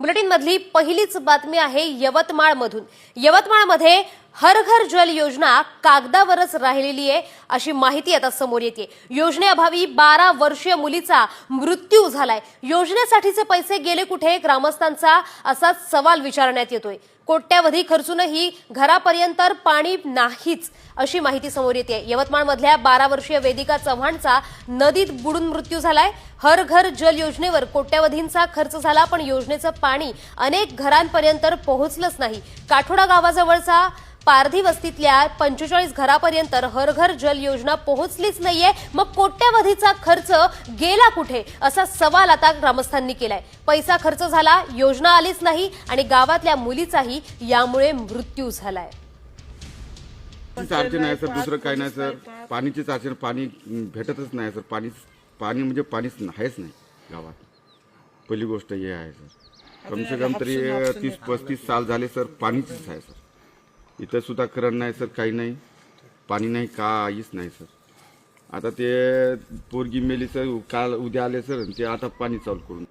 बुलेटिनमधली पहिलीच बातमी आहे यवतमाळमधून। यवतमाळमध्ये हर घर जल योजना कागदावरच राहिलेली आहे अशी माहिती आता समोर येते। योजनेअभावी 12 वर्षीय मुलीचा मृत्यू झालाय। योजनेसाठीचे पैसे गेले कुठे, ग्रामस्थांचा असा सवाल विचारण्यात येतोय। कोट्यावधी खर्चूनही घरापर्यंत पाणी नाहीच अशी माहिती समोर येते। यवतमाळमधल्या 12 वर्षीय वेदिका चव्हाणचा नदीत बुडून मृत्यू झालाय। हर घर जल योजनेवर कोट्यावधींचा खर्च झाला, पण योजनेचं पाणी अनेक घरांपर्यंत पोहोचलंच नाही। काठोडा गावाजवळचा पारधी वस्तीतल्या 45 घरापर्यंत हर घर जल योजना पोहोचलीच नाहीये। मग कोट्यावधीचा खर्च गेला कुठे असा सवाल आता ग्रामस्थांनी केलाय। पैसा खर्च झाला, योजना आलीच नाही आणि गावातल्या मुलीचाही यामुळे मृत्यू झालाय। अडचण आहे सर, दुसरं काही नाही सर। पाणीचीच अडचण, पाणी भेटतच नाही सर। पाणी म्हणजे पाणीच आहेच नाही गावात। पहिली गोष्ट हे आहे सर। कम से कम तरी 30-35 साल झाले सर, पाणीच आहे सर। इथं सुद्धा करण नाही सर, काही नाही, पाणी नाही, काहीच नाही सर। आता ते पोरगी मेली सर, काल उद्या आले सर, ते आता पाणी चालू करून